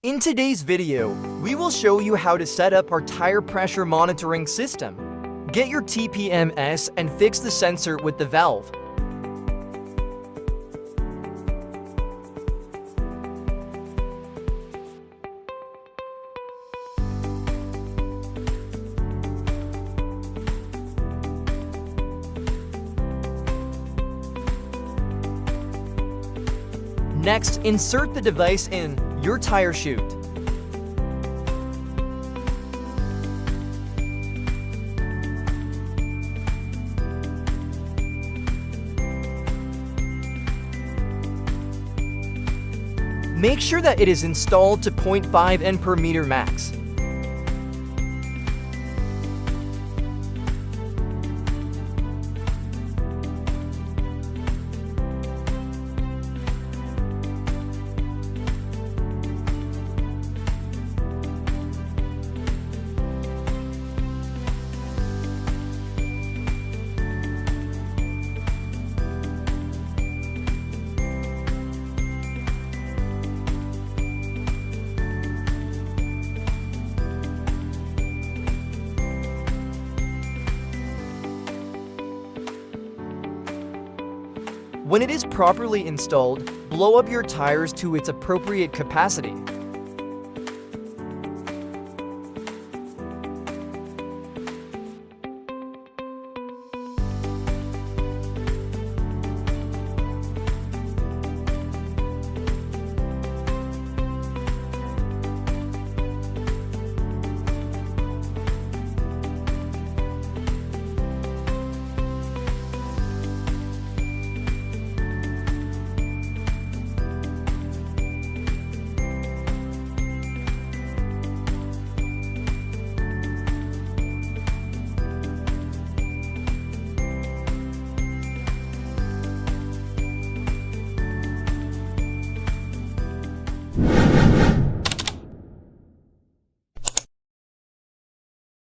In today's video, we will show you how to set up our tire pressure monitoring system. Get your TPMS and fix the sensor with the valve. Next, insert the device in your tire chute. Make sure that it is installed to 0.5 N per meter max. When it is properly installed, blow up your tires to its appropriate capacity.